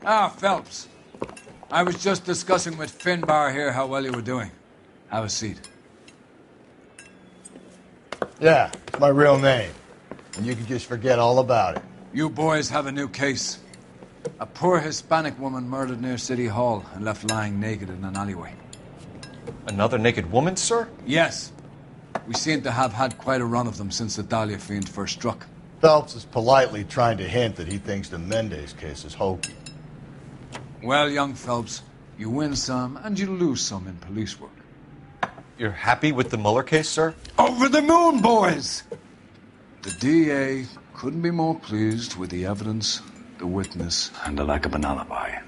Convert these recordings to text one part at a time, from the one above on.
Ah, Phelps. I was just discussing with Finbar here how well you were doing. Have a seat. Yeah, it's my real name. And you can just forget all about it. You boys have a new case. A poor Hispanic woman murdered near City Hall and left lying naked in an alleyway. Another naked woman, sir? Yes. We seem to have had quite a run of them since the Dahlia fiend first struck. Phelps is politely trying to hint that he thinks the Mendez case is hokey. Well, young Phelps, you win some and you lose some in police work. You're happy with the Mueller case, sir? Over the moon, boys! The DA couldn't be more pleased with the evidence, the witness, and the lack of an alibi.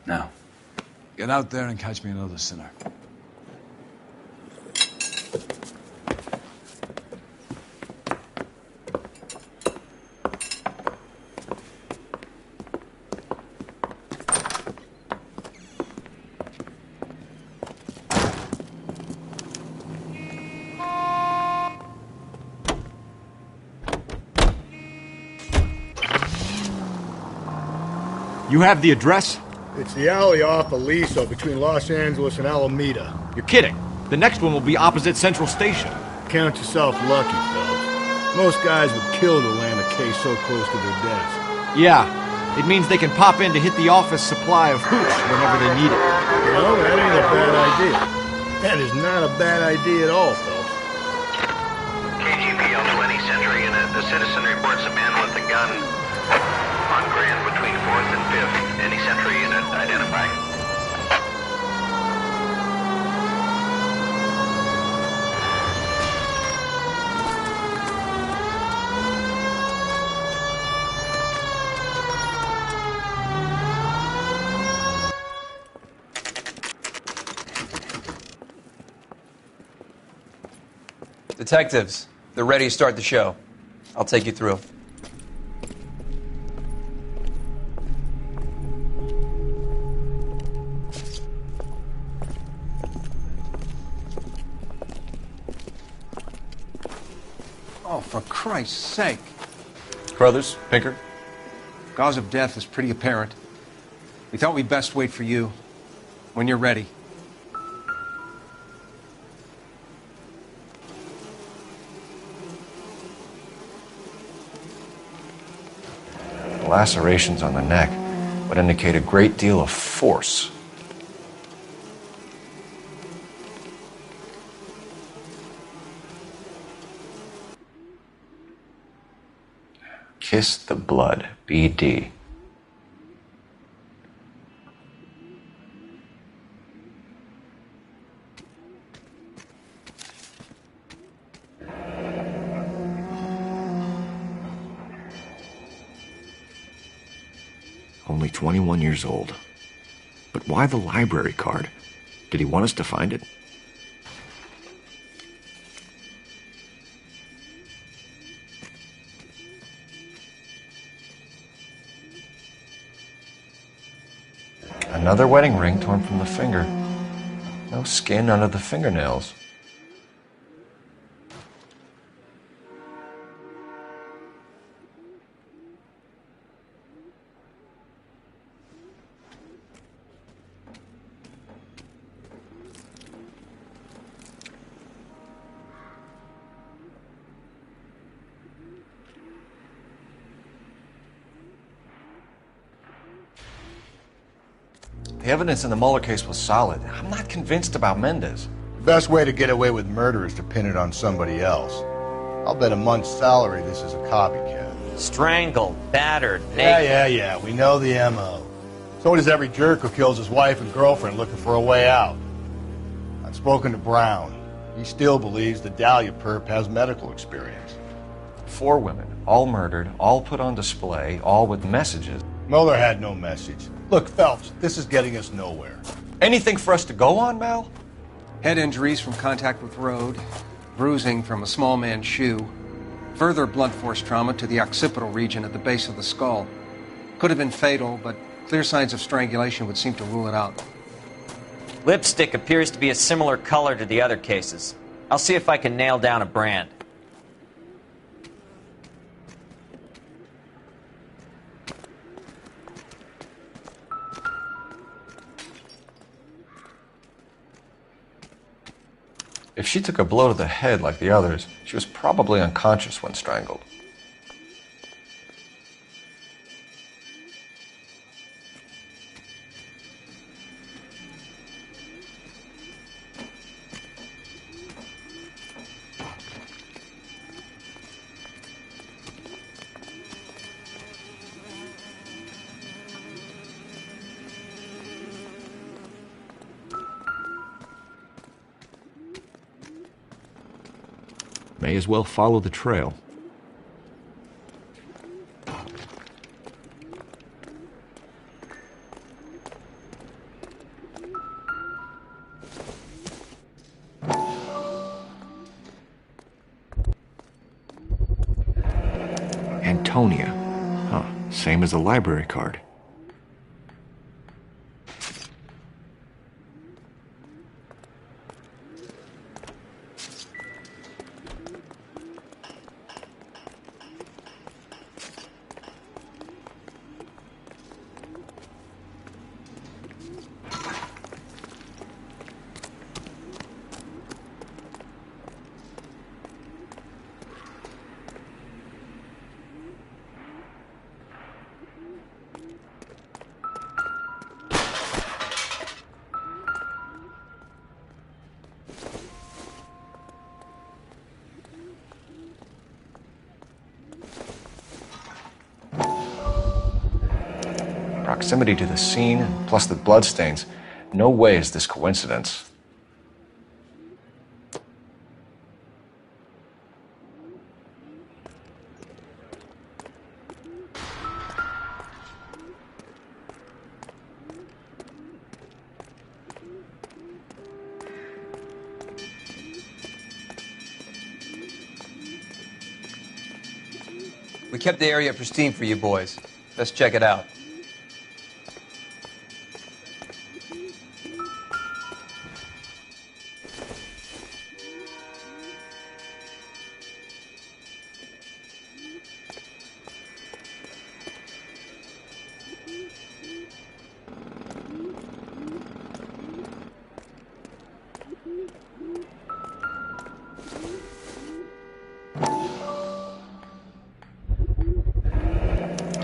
Now, get out there and catch me another sinner. You have the address? It's the alley off Aliso between Los Angeles and Alameda. You're kidding. The next one will be opposite Central Station. Count yourself lucky, Phelps. Most guys would kill to land a case so close to their desk. Yeah, it means they can pop in to hit the office supply of hooch whenever they need it. You know, that ain't a bad idea. That is not a bad idea at all, Phelps. KGPL 20 Century Unit. The citizen reports a man with a gun on Grand between 4th and 5th. Any Century Unit identify. Detectives, they're ready to start the show. I'll take you through. Oh, for Christ's sake. Crothers, Pinker? Cause of death is pretty apparent. We thought we'd best wait for you. When you're ready. The lacerations on the neck would indicate a great deal of force. Kiss the blood, BD. Only 21 years old. But why the library card? Did he want us to find it? Another wedding ring torn from the finger. No skin under the fingernails. The evidence in the Mueller case was solid. I'm not convinced about Mendez. The best way to get away with murder is to pin it on somebody else. I'll bet a month's salary this is a copycat. Strangled, battered, naked. Yeah. We know the M.O. So does every jerk who kills his wife and girlfriend looking for a way out. I've spoken to Brown. He still believes the Dahlia perp has medical experience. 4 women, all murdered, all put on display, all with messages. Mueller had no message. Look, Phelps, this is getting us nowhere. Anything for us to go on, Mal? Head injuries from contact with road, bruising from a small man's shoe, further blunt force trauma to the occipital region at the base of the skull. Could have been fatal, but clear signs of strangulation would seem to rule it out. Lipstick appears to be a similar color to the other cases. I'll see if I can nail down a brand. If she took a blow to the head like the others, she was probably unconscious when strangled. May as well follow the trail. Antonia. Huh, same as the library card. Proximity to the scene, plus the bloodstains. No way is this coincidence. We kept the area pristine for you boys. Let's check it out.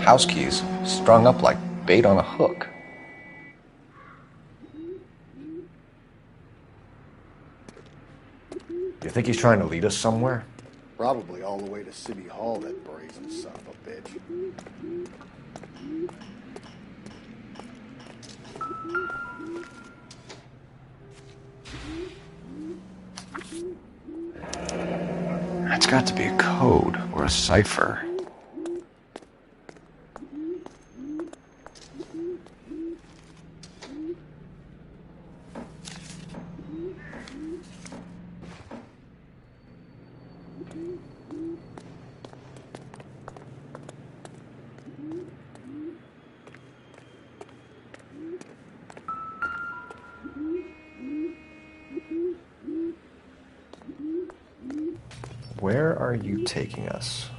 House keys, strung up like bait on a hook. You think he's trying to lead us somewhere? Probably all the way to City Hall, that brazen son of a bitch. That's got to be a code or a cipher. Where are you taking us?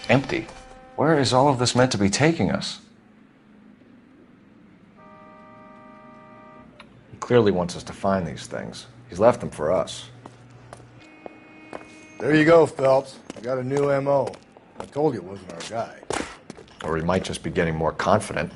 Empty. Where is all of this meant to be taking us? He clearly wants us to find these things. He's left them for us. There you go, Phelps. I got a new M.O. I told you it wasn't our guy. Or he might just be getting more confident.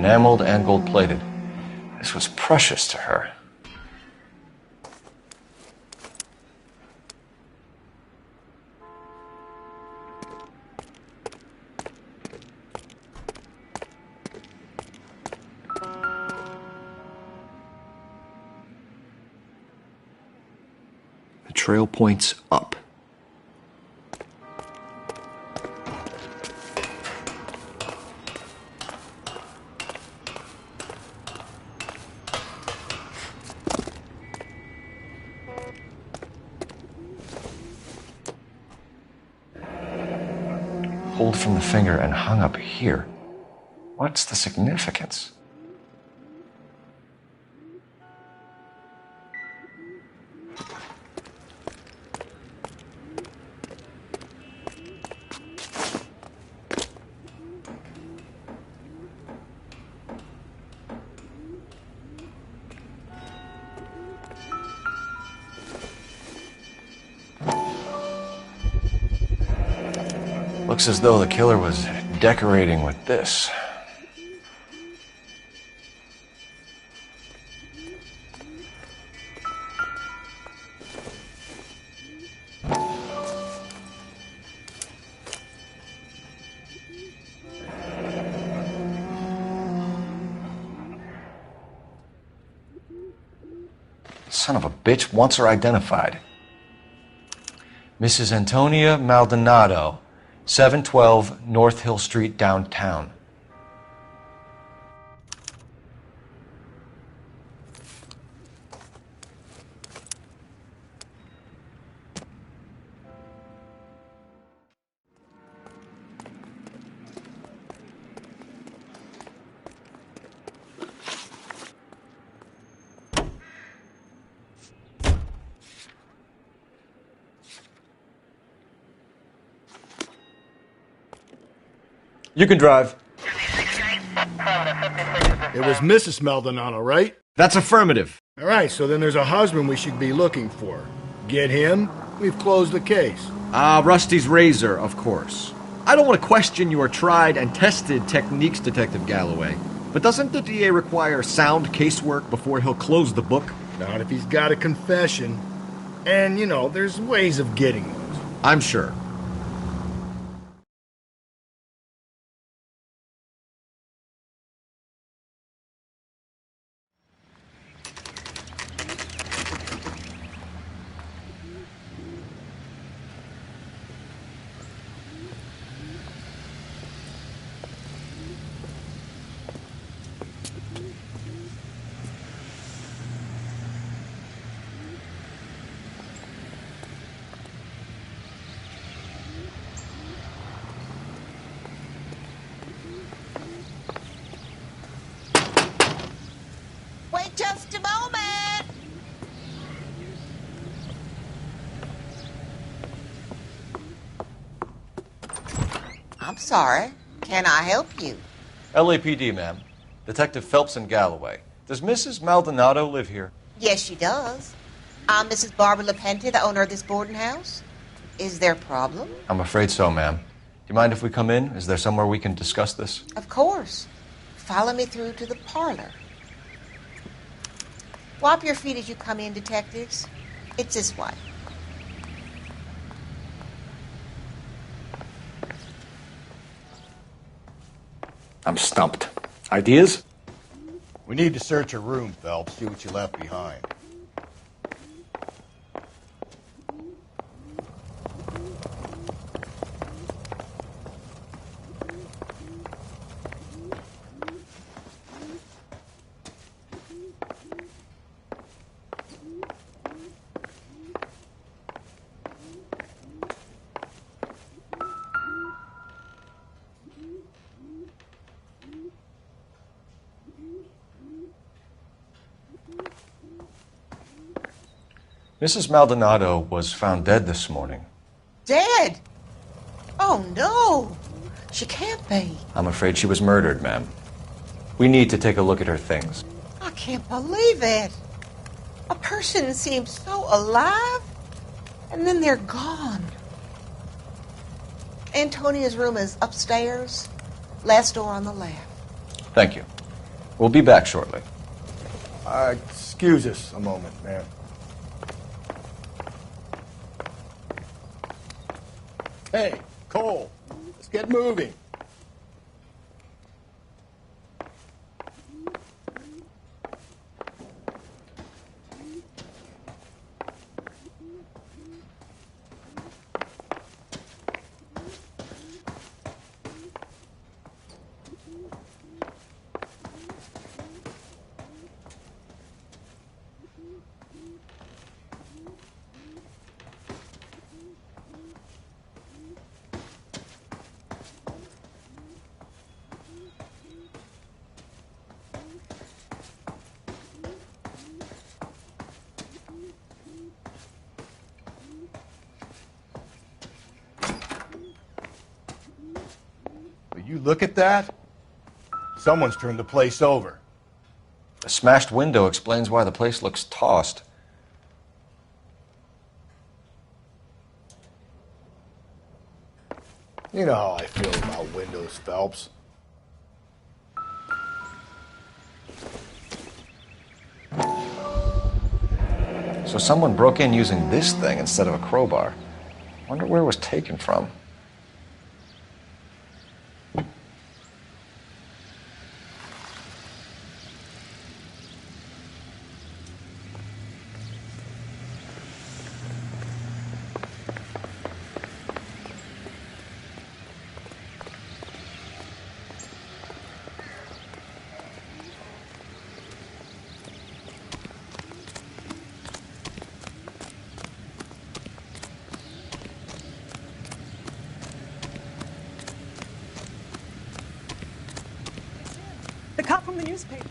enameled and gold-plated. This was precious to her. The trail points up. Pulled from the finger and hung up here. What's the significance? Looks as though the killer was decorating with this. Son of a bitch wants her identified. Mrs. Antonia Maldonado, 712 North Hill Street, downtown. You can drive. It was Mrs. Maldonado, right? That's affirmative. All right, so then there's a husband we should be looking for. Get him, we've closed the case. Rusty's razor, of course. I don't want to question your tried and tested techniques, Detective Galloway. But doesn't the DA require sound casework before he'll close the book? Not if he's got a confession. And, you know, there's ways of getting those. I'm sure. Wait just a moment. I'm sorry. Can I help you? LAPD, ma'am. Detective Phelps and Galloway. Does Mrs. Maldonado live here? Yes, she does. I'm Mrs. Barbara LaPente, the owner of this boarding house. Is there a problem? I'm afraid so, ma'am. Do you mind if we come in? Is there somewhere we can discuss this? Of course. Follow me through to the parlor. Wipe your feet as you come in, detectives. It's this way. I'm stumped. Ideas? We need to search her room, Phelps, see what you left behind. Mrs. Maldonado was found dead this morning. Dead? Oh, no. She can't be. I'm afraid she was murdered, ma'am. We need to take a look at her things. I can't believe it. A person seems so alive, and then they're gone. Antonia's room is upstairs, last door on the left. Thank you. We'll be back shortly. Excuse us a moment, man. Hey, Cole, let's get moving. Will you look at that? Someone's turned the place over. The smashed window explains why the place looks tossed. You know how I feel about windows, Phelps. So someone broke in using this thing instead of a crowbar. Wonder where it was taken from. The cop from the newspaper.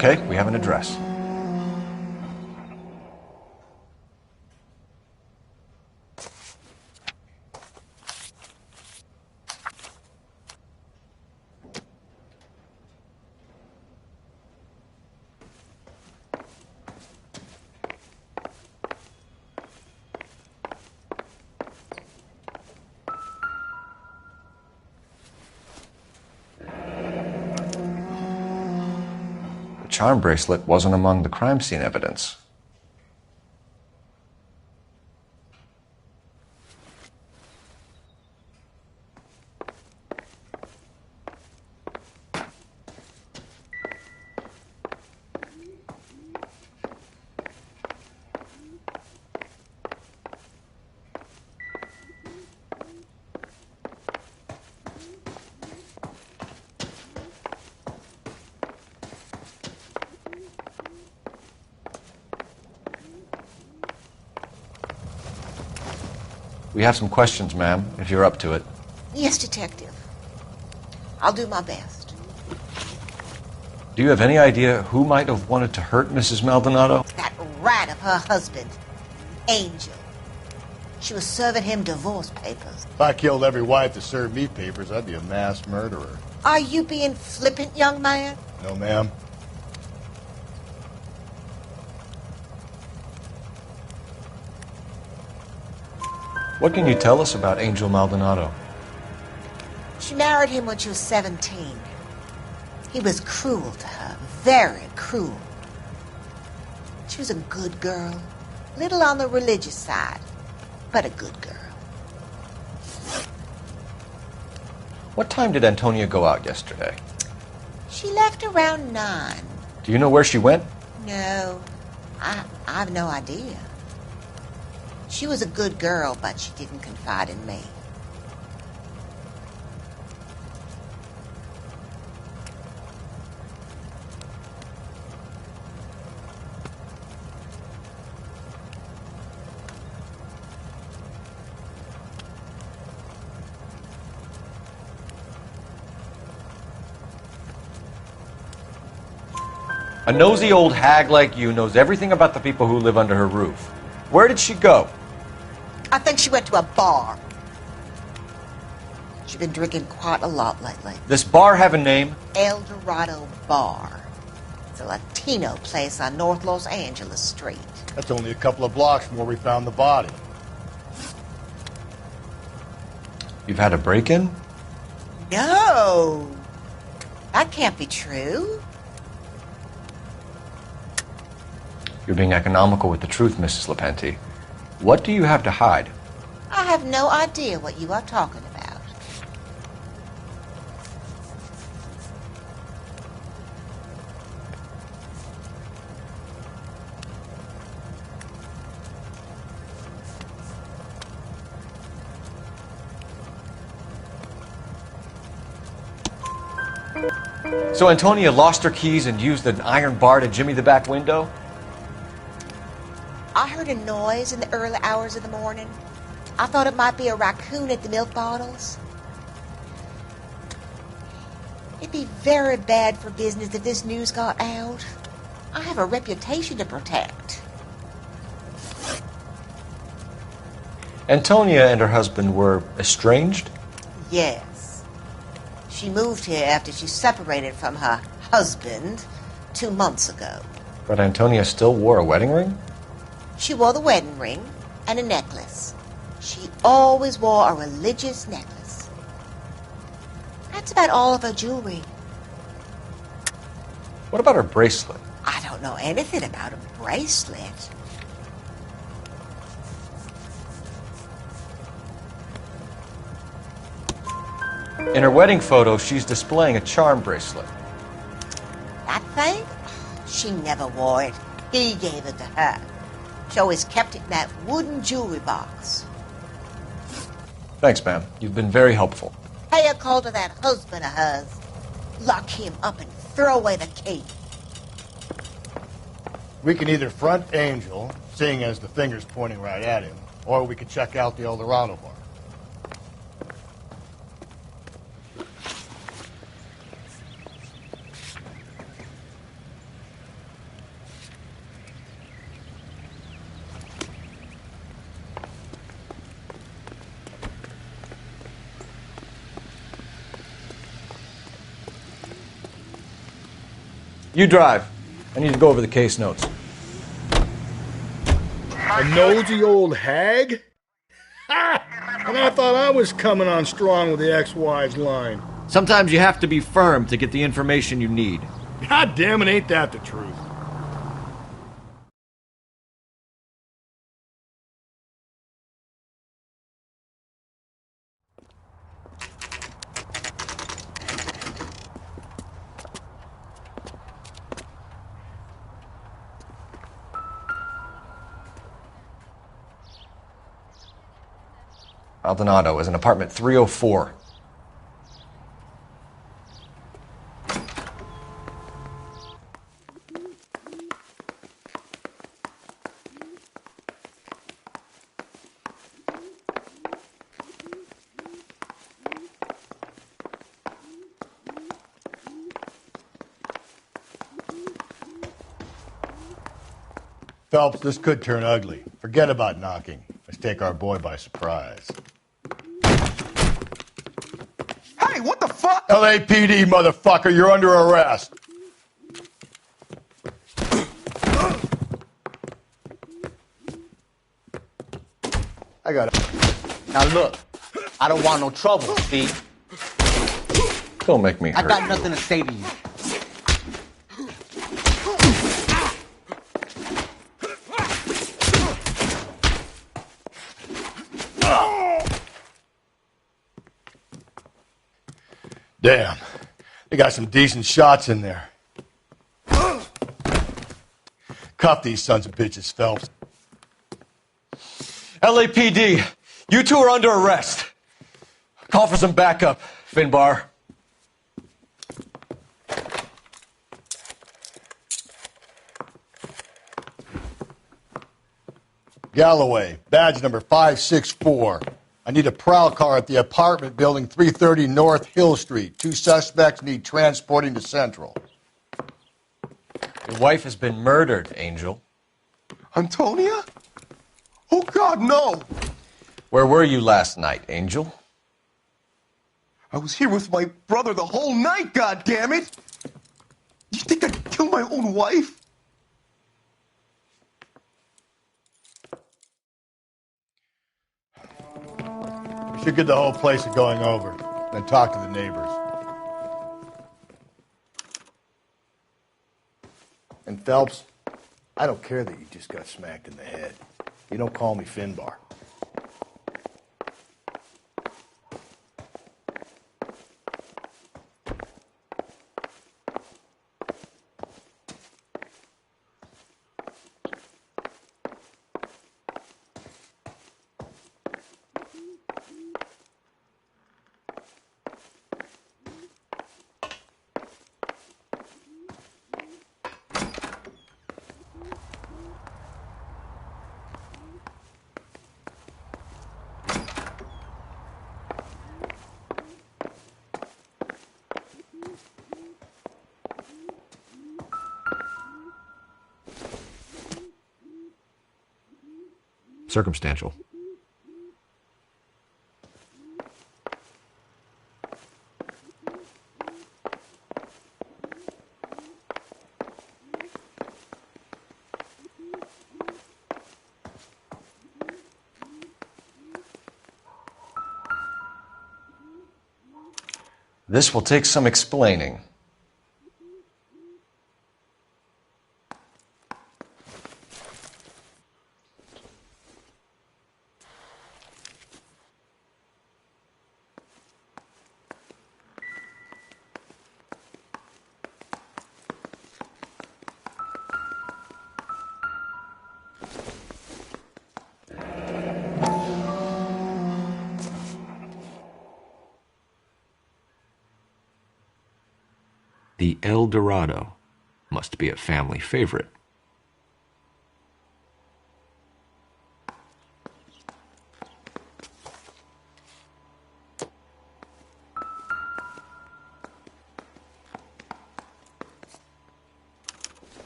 Okay, we have an address. The charm bracelet wasn't among the crime scene evidence. We have some questions, ma'am, if you're up to it. Yes, Detective. I'll do my best. Do you have any idea who might have wanted to hurt Mrs. Maldonado? That rat of her husband, Angel. She was serving him divorce papers. If I killed every wife to serve me papers, I'd be a mass murderer. Are you being flippant, young man? No, ma'am. What can you tell us about Angel Maldonado? She married him when she was 17. He was cruel to her, very cruel. She was a good girl, little on the religious side, but a good girl. What time did Antonia go out yesterday? She left around 9. Do you know where she went? No, I've no idea. She was a good girl, but she didn't confide in me. A nosy old hag like you knows everything about the people who live under her roof. Where did she go? I think she went to a bar. She's been drinking quite a lot lately. This bar have a name? El Dorado Bar. It's a Latino place on North Los Angeles Street. That's only a couple of blocks from where we found the body. You've had a break-in? No! That can't be true. You're being economical with the truth, Mrs. Lepenti. What do you have to hide? I have no idea what you are talking about. So Antonia lost her keys and used an iron bar to jimmy the back window? I heard a noise in the early hours of the morning. I thought it might be a raccoon at the milk bottles. It'd be very bad for business if this news got out. I have a reputation to protect. Antonia and her husband were estranged? Yes. She moved here after she separated from her husband 2 months ago. But Antonia still wore a wedding ring? She wore the wedding ring and a necklace. She always wore a religious necklace. That's about all of her jewelry. What about her bracelet? I don't know anything about a bracelet. In her wedding photo, she's displaying a charm bracelet. That thing? She never wore it. He gave it to her. She always kept it in that wooden jewelry box. Thanks, ma'am. You've been very helpful. Pay a call to that husband of hers. Lock him up and throw away the key. We can either front Angel, seeing as the finger's pointing right at him, or we could check out the El Dorado bar. You drive. I need to go over the case notes. A nosy old hag? Ha! And I thought I was coming on strong with the ex-wives line. Sometimes you have to be firm to get the information you need. God damn it, ain't that the truth? Maldonado is in apartment 304. Phelps, this could turn ugly. Forget about knocking. Let's take our boy by surprise. Hey, what the fuck? LAPD, motherfucker, you're under arrest. I got it. Now look, I don't want no trouble, see? Don't make me hurt I got you. nothing to say to you. Damn. They got some decent shots in there. Cuff these sons of bitches, Phelps. LAPD, you two are under arrest. Call for some backup, Finbar. Galloway, badge number 564. I need a prowl car at the apartment building 330 North Hill Street. 2 suspects need transporting to Central. Your wife has been murdered, Angel. Antonia? Oh, God, no! Where were you last night, Angel? I was here with my brother the whole night, goddammit! You think I'd kill my own wife? We should get the whole place going over, then talk to the neighbors. And Phelps, I don't care that you just got smacked in the head. You don't call me Finbar. Circumstantial. This will take some explaining. The El Dorado must be a family favorite.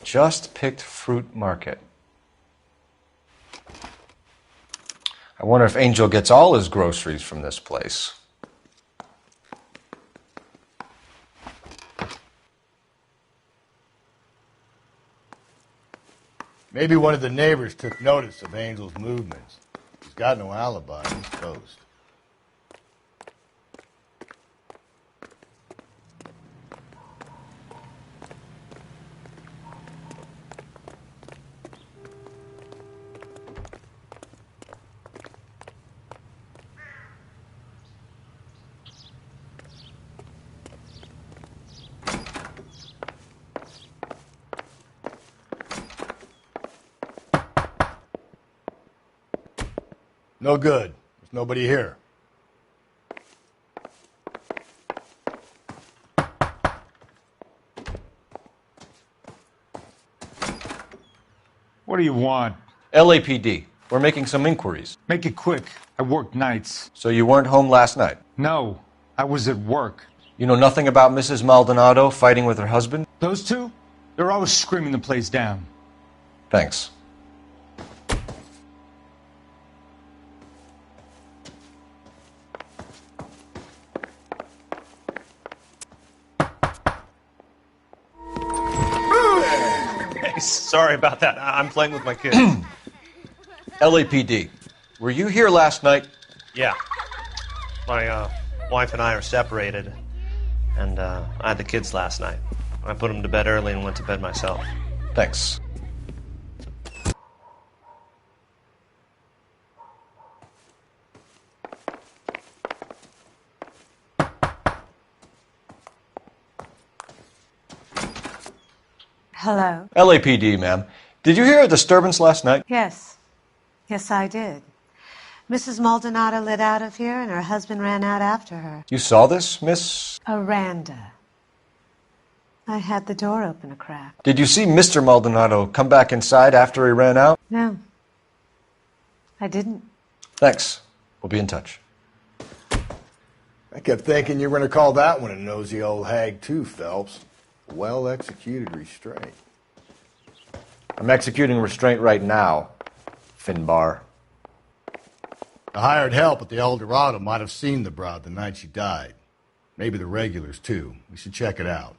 Just picked fruit market. I wonder if Angel gets all his groceries from this place. Maybe one of the neighbors took notice of Angel's movements. He's got no alibi. He's toast. No good. There's nobody here. What do you want? LAPD. We're making some inquiries. Make it quick. I work nights. So you weren't home last night? No, I was at work. You know nothing about Mrs. Maldonado fighting with her husband? Those two? They're always screaming the place down. Thanks. Hey, sorry about that. I'm playing with my kids. LAPD. Were you here last night? Yeah. My wife and I are separated, and I had the kids last night. I put them to bed early and went to bed myself. Thanks. Hello? LAPD, ma'am. Did you hear a disturbance last night? Yes. Yes, I did. Mrs. Maldonado lit out of here, and her husband ran out after her. You saw this, Miss? Aranda. I had the door open a crack. Did you see Mr. Maldonado come back inside after he ran out? No. I didn't. Thanks. We'll be in touch. I kept thinking you were going to call that one a nosy old hag too, Phelps. Well-executed restraint. I'm executing restraint right now, Finbar. The hired help at the El Dorado might have seen the broad the night she died. Maybe the regulars, too. We should check it out.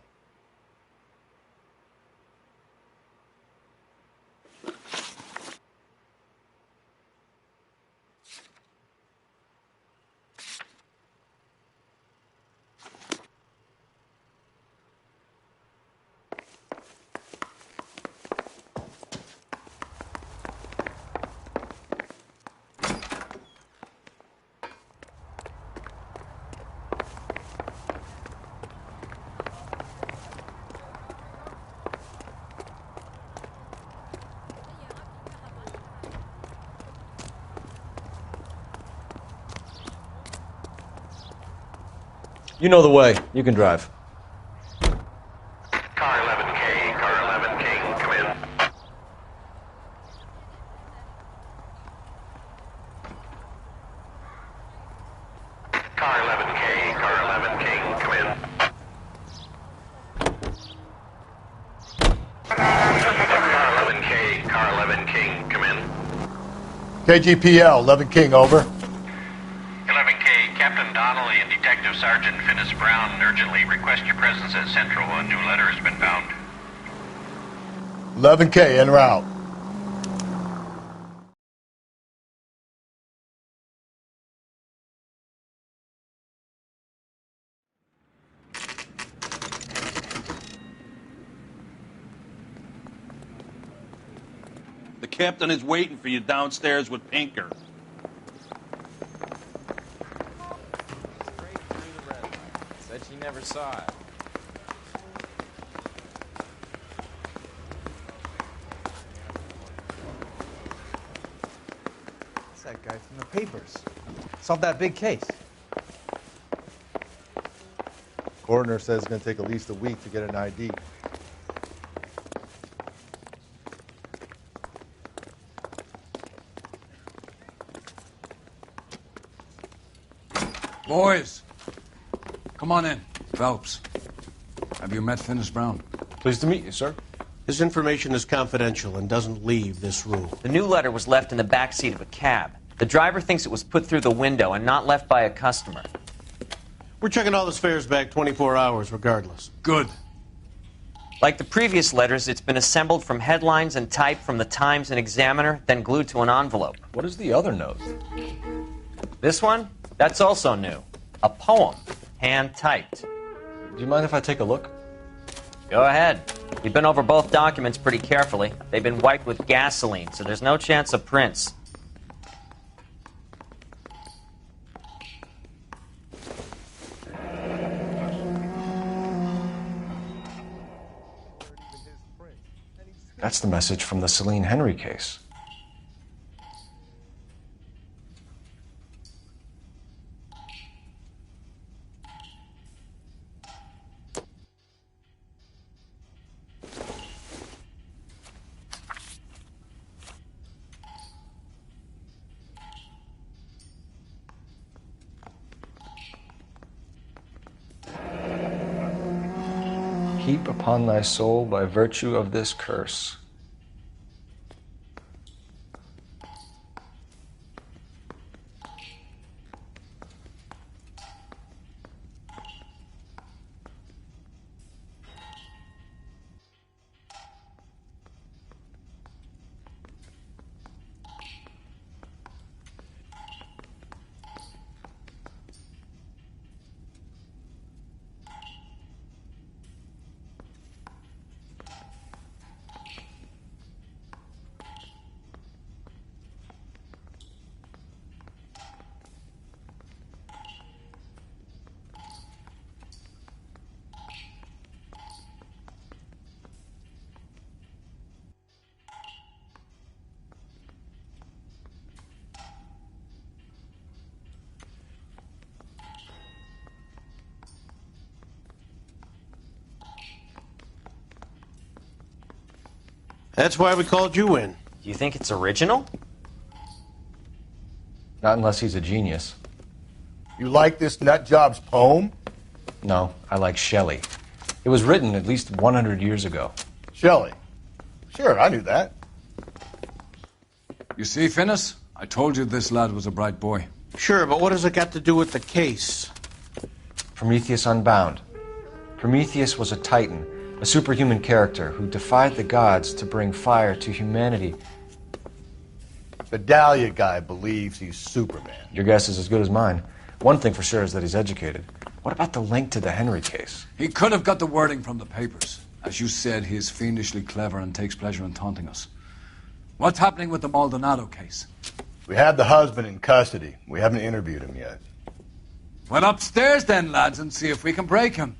You know the way. You can drive. Car 11K, Car 11K, come in. Car 11K, Car 11K, come in. Car 11K, Car 11K, come in. KGPL, 11 King, over. 11K, Captain Donnelly and Detective Sergeant Finnis Brown urgently request your presence at Central. A new letter has been found. 11K, en route. The captain is waiting for you downstairs with Pinker. Said she never saw it. It's that guy from the papers. Solved that big case. Coroner says it's going to take at least a week to get an ID. Boys, come on in. Phelps, have you met Finnis Brown? Pleased to meet you, sir. This information is confidential and doesn't leave this room. The new letter was left in the back seat of a cab. The driver thinks it was put through the window and not left by a customer. We're checking all this fares back 24 hours regardless. Good. Like the previous letters, it's been assembled from headlines and type from the Times and Examiner, then glued to an envelope. What is the other note? This one? That's also new. A poem, hand-typed. Do you mind if I take a look? Go ahead. We've been over both documents pretty carefully. They've been wiped with gasoline, so there's no chance of prints. That's the message from the Celine Henry case. Heap upon thy soul by virtue of this curse. That's why we called you in. You think it's original? Not unless he's a genius. You like this nutjob's poem? No, I like Shelley. It was written at least 100 years ago. Shelley? Sure, I knew that. You see, Finnis? I told you this lad was a bright boy. Sure, but what has it got to do with the case? Prometheus Unbound. Prometheus was a titan, a superhuman character who defied the gods to bring fire to humanity. The Dahlia guy believes he's Superman. Your guess is as good as mine. One thing for sure is that he's educated. What about the link to the Henry case? He could have got the wording from the papers. As you said, he is fiendishly clever and takes pleasure in taunting us. What's happening with the Maldonado case? We have the husband in custody. We haven't interviewed him yet. Well, upstairs then, lads, and see if we can break him.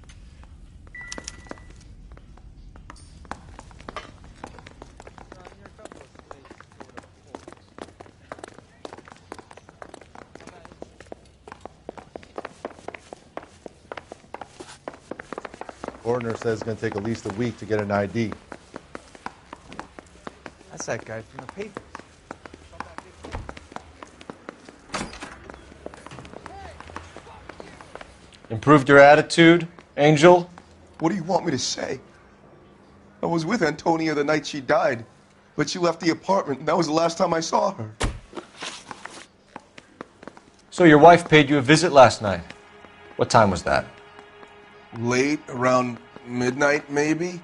Coroner says it's going to take at least a week to get an ID. That's that guy from the papers. Improved your attitude, Angel? What do you want me to say? I was with Antonia the night she died, but she left the apartment, and that was the last time I saw her. So your wife paid you a visit last night. What time was that? Late, around midnight, maybe?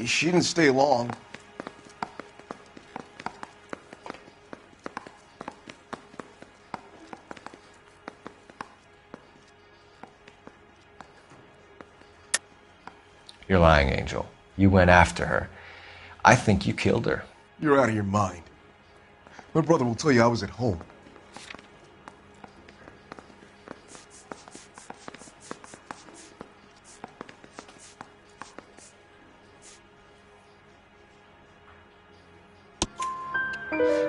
She didn't stay long. You're lying, Angel. You went after her. I think you killed her. You're out of your mind. My brother will tell you I was at home.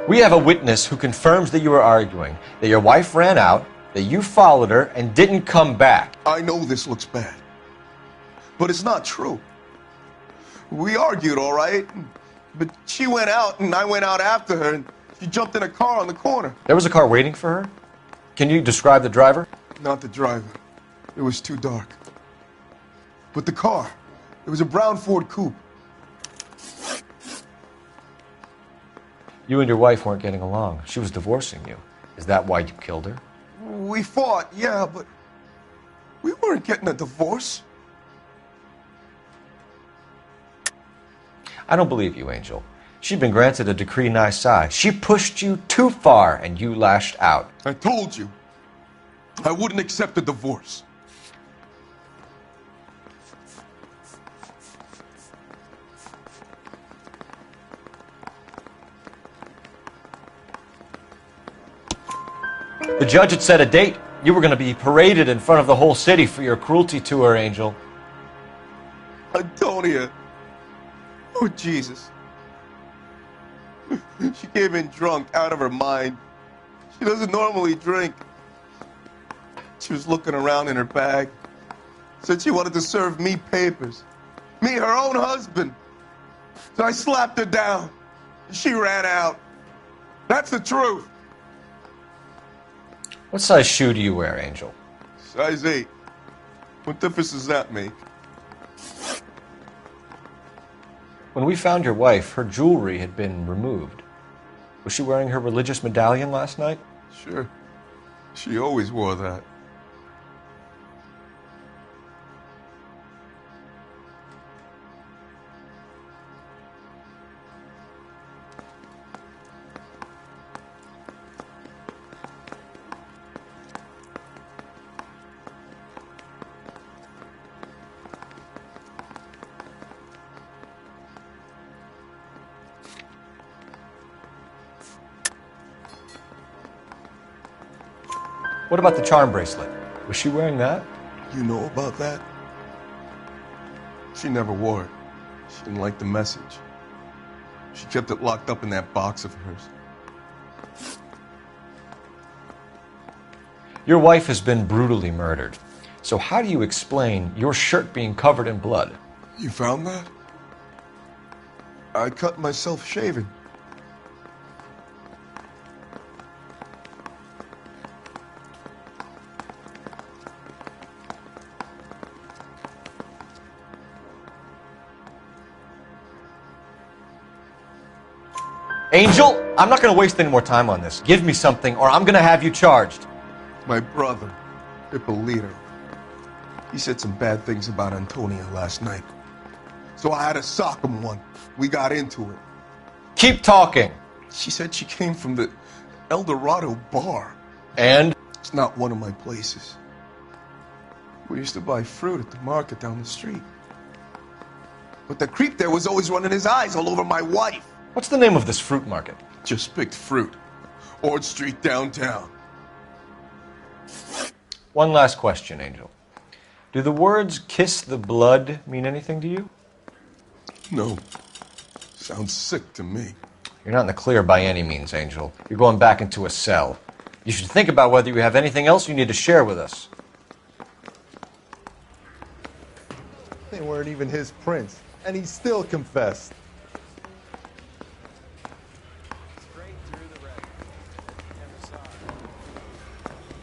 We have a witness who confirms that you were arguing, that your wife ran out, that you followed her, and didn't come back. I know this looks bad, but it's not true. We argued, all right, but she went out and I went out after her and she jumped in a car on the corner. There was a car waiting for her? Can you describe the driver? Not the driver. It was too dark. But the car, it was a brown Ford coupe. You and your wife weren't getting along. She was divorcing you. Is that why you killed her? We fought, yeah, but we weren't getting a divorce. I don't believe you, Angel. She'd been granted a decree nisi. She pushed you too far, and you lashed out. I told you, I wouldn't accept a divorce. The judge had set a date. You were going to be paraded in front of the whole city for your cruelty to her, Angel. Antonia. Oh, Jesus. She came in drunk, out of her mind. She doesn't normally drink. She was looking around in her bag. Said she wanted to serve me papers. Me, her own husband. So I slapped her down. She ran out. That's the truth. What size shoe do you wear, Angel? Size 8. What difference does that make? When we found your wife, her jewelry had been removed. Was she wearing her religious medallion last night? Sure. She always wore that. What about the charm bracelet? Was she wearing that? You know about that? She never wore it. She didn't like the message. She kept it locked up in that box of hers. Your wife has been brutally murdered. So how do you explain your shirt being covered in blood? You found that? I cut myself shaving. Angel, I'm not going to waste any more time on this. Give me something, or I'm going to have you charged. My brother, Ippolito, he said some bad things about Antonia last night. So I had to sock him one. We got into it. Keep talking. She said she came from the El Dorado bar. And? It's not one of my places. We used to buy fruit at the market down the street. But the creep there was always running his eyes all over my wife. What's the name of this fruit market? Just picked fruit. Ord Street downtown. One last question, Angel. Do the words kiss the blood mean anything to you? No. Sounds sick to me. You're not in the clear by any means, Angel. You're going back into a cell. You should think about whether you have anything else you need to share with us. They weren't even his prints, and he still confessed.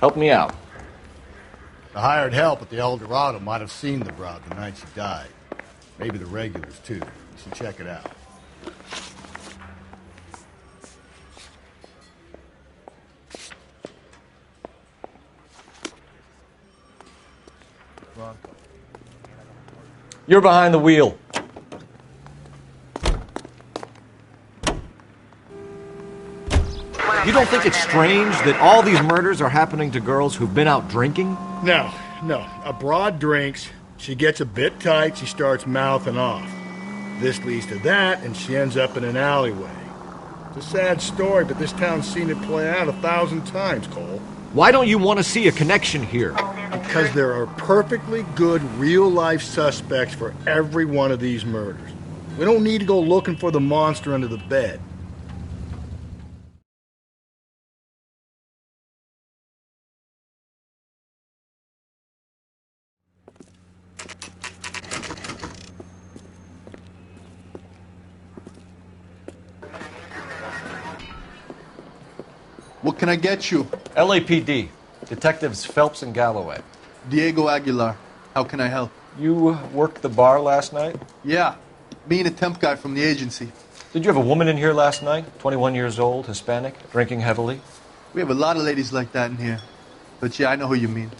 Help me out. The hired help at the El Dorado might have seen the broad the night she died. Maybe the regulars, too. You should check it out. You're behind the wheel. You don't think it's strange that all these murders are happening to girls who've been out drinking? No. A broad drinks, she gets a bit tight, she starts mouthing off. This leads to that, and she ends up in an alleyway. It's a sad story, but this town's seen it play out 1,000 times, Cole. Why don't you want to see a connection here? Because there are perfectly good real-life suspects for every one of these murders. We don't need to go looking for the monster under the bed. What can I get you? LAPD. Detectives Phelps and Galloway. Diego Aguilar. How can I help? You worked the bar last night? Yeah. Me and a temp guy from the agency. Did you have a woman in here last night? 21 years old, Hispanic, drinking heavily? We have a lot of ladies like that in here. But yeah, I know who you mean.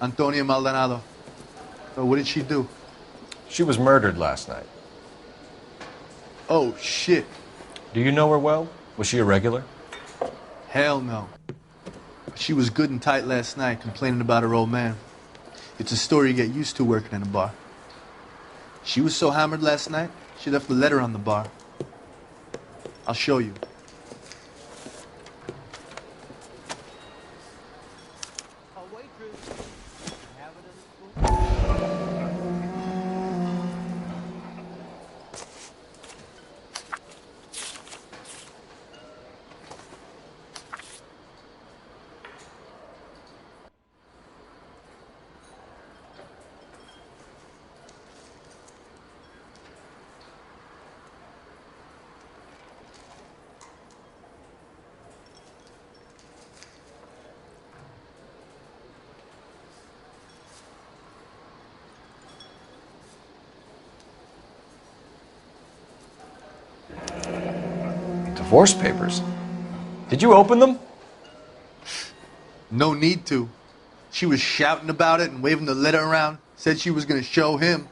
Antonia Maldonado. So what did she do? She was murdered last night. Oh, shit. Do you know her well? Was she a regular? Hell no. She was good and tight last night, complaining about her old man. It's a story you get used to working in a bar. She was so hammered last night, she left a letter on the bar. I'll show you. Divorce papers? Did you open them? No need to. She was shouting about it and waving the letter around. Said she was going to show him.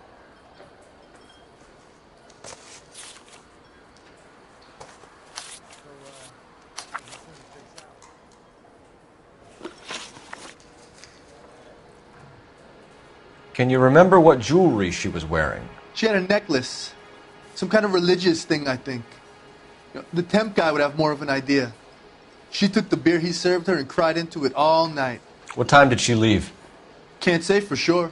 Can you remember what jewelry she was wearing? She had a necklace. Some kind of religious thing, I think. The temp guy would have more of an idea. She took the beer he served her and cried into it all night. What time did she leave? Can't say for sure.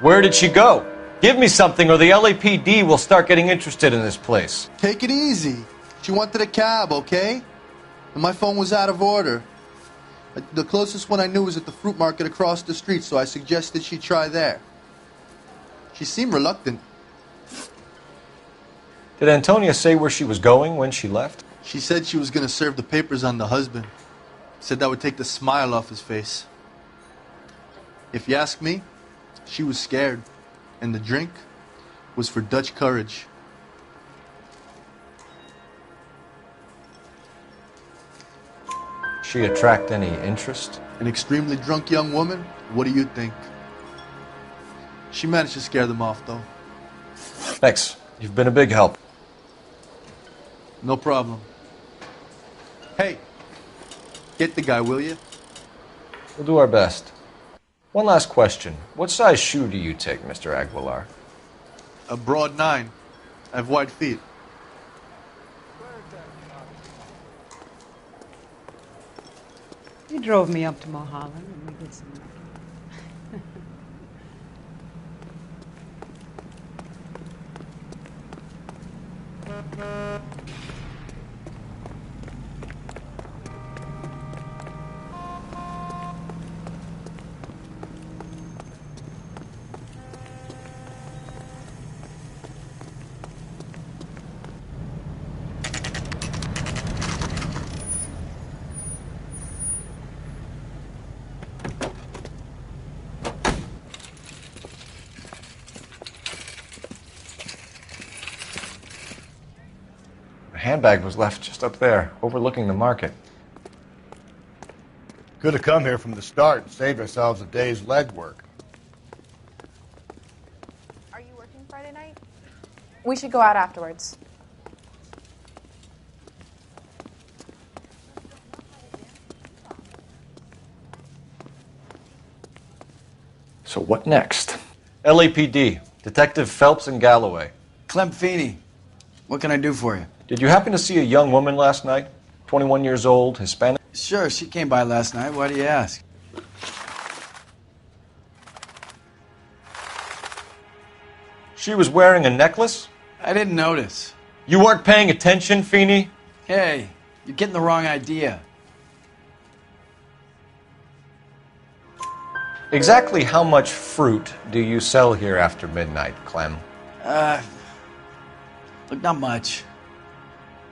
Where did she go? Give me something or the LAPD will start getting interested in this place. Take it easy. She wanted a cab, okay? And my phone was out of order. The closest one I knew was at the fruit market across the street, so I suggested she try there. She seemed reluctant. Did Antonia say where she was going when she left? She said she was going to serve the papers on the husband. Said that would take the smile off his face. If you ask me, she was scared. And the drink was for Dutch courage. She attract any interest? An extremely drunk young woman? What do you think? She managed to scare them off, though. Thanks. You've been a big help. No problem. Hey, get the guy, will you? We'll do our best. One last question. What size shoe do you take, Mr. Aguilar? A broad 9. I have wide feet. He drove me up to Mulholland and we did some The handbag was left just up there, overlooking the market. Could have come here from the start and saved ourselves a day's legwork. Are you working Friday night? We should go out afterwards. So what next? LAPD, Detective Phelps and Galloway. Clem Feeney, what can I do for you? Did you happen to see a young woman last night? 21 years old, Hispanic? Sure, she came by last night. Why do you ask? She was wearing a necklace? I didn't notice. You weren't paying attention, Feeney? Hey, you're getting the wrong idea. Exactly how much fruit do you sell here after midnight, Clem? Look, not much.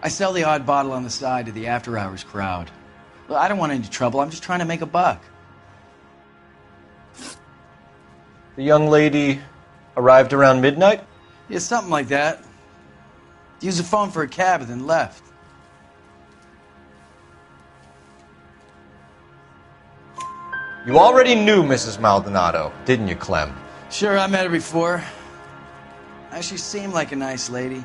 I sell the odd bottle on the side to the after-hours crowd. Look, I don't want any trouble. I'm just trying to make a buck. The young lady arrived around midnight? Yeah, something like that. Used the phone for a cab and then left. You already knew Mrs. Maldonado, didn't you, Clem? Sure, I met her before. She seemed like a nice lady.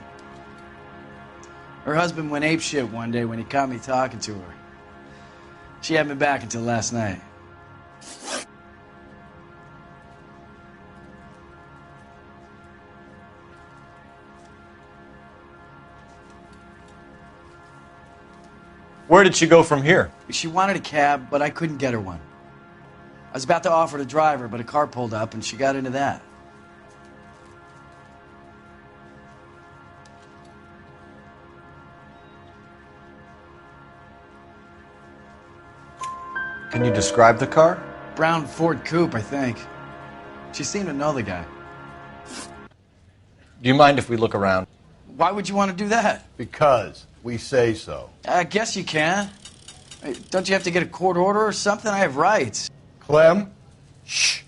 Her husband went apeshit one day when he caught me talking to her. She had me back until last night. Where did she go from here? She wanted a cab, but I couldn't get her one. I was about to offer to drive her, but a car pulled up and she got into that. Can you describe the car? Brown Ford Coupe, I think. She seemed to know the guy. Do you mind if we look around? Why would you want to do that? Because we say so. I guess you can. Hey, don't you have to get a court order or something? I have rights. Clem? Shh.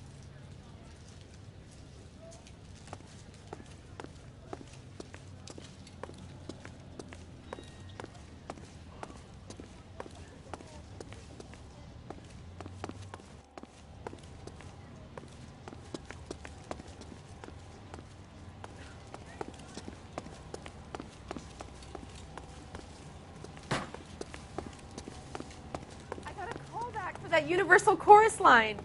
That Universal Chorus line.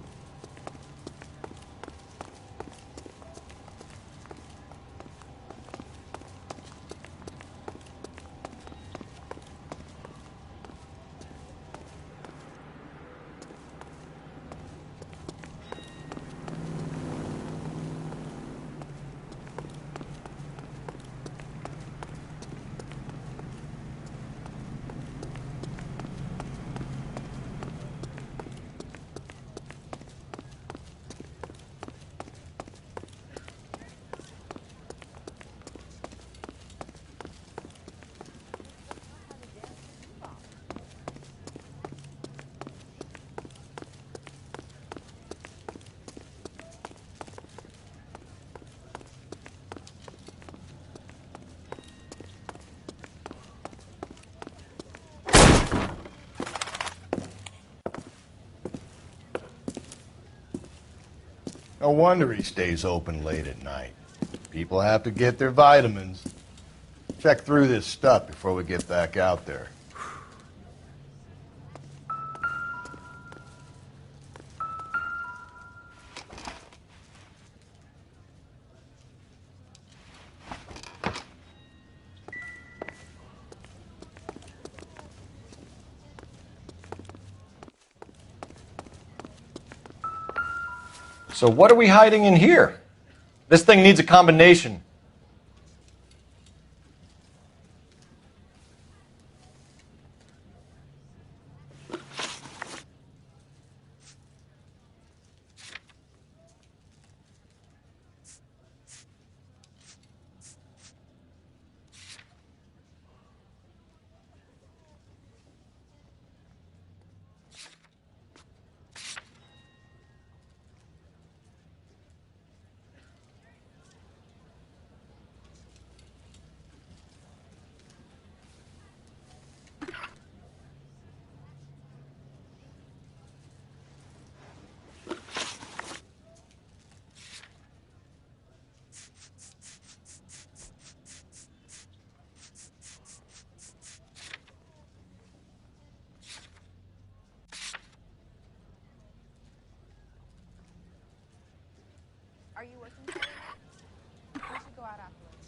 No wonder he stays open late at night. People have to get their vitamins. Check through this stuff before we get back out there. So what are we hiding in here? This thing needs a combination. Are you working Friday night? We should go out afterwards.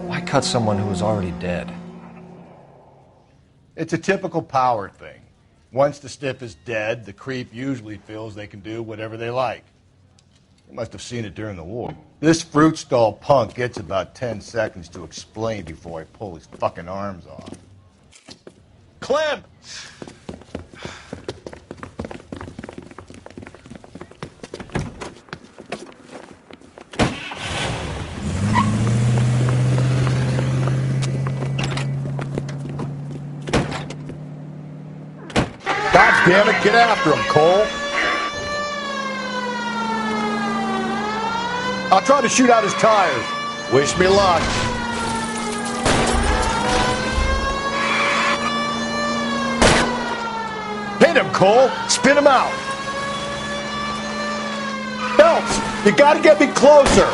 Why cut someone who was already dead? It's a typical power thing. Once the stiff is dead, the creep usually feels they can do whatever they like. You must have seen it during the war. This fruit stall punk gets about 10 seconds to explain before I pull his fucking arms off. Clem! God damn it, get after him, Cole. I'll try to shoot out his tires. Wish me luck. Hit him, Cole. Spin him out. Phelps, you gotta get me closer.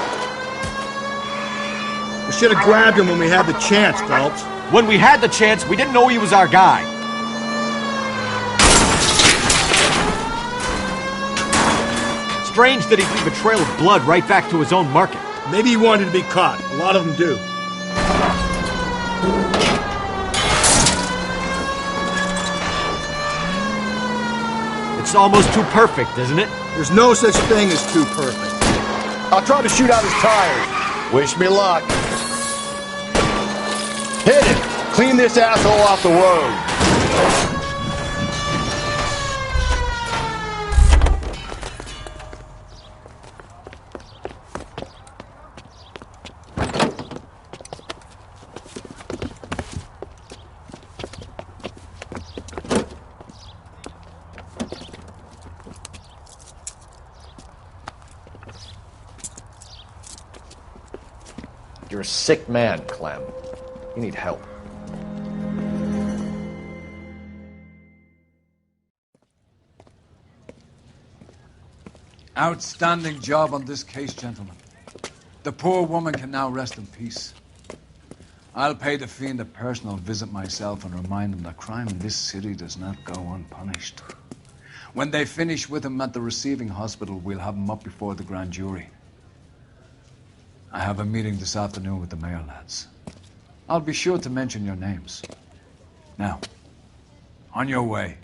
We should have grabbed him when we had the chance, Phelps. When we had the chance, we didn't know he was our guy. Strange that he'd leave a trail of blood right back to his own market. Maybe he wanted to be caught. A lot of them do. It's almost too perfect, isn't it? There's no such thing as too perfect. I'll try to shoot out his tires. Wish me luck. Hit it. Clean this asshole off the road. You're a sick man, Clem. You need help. Outstanding job on this case, gentlemen. The poor woman can now rest in peace. I'll pay the fiend a personal visit myself and remind him that crime in this city does not go unpunished. When they finish with him at the receiving hospital, we'll have him up before the grand jury. I have a meeting this afternoon with the mayor lads. I'll be sure to mention your names. Now, on your way.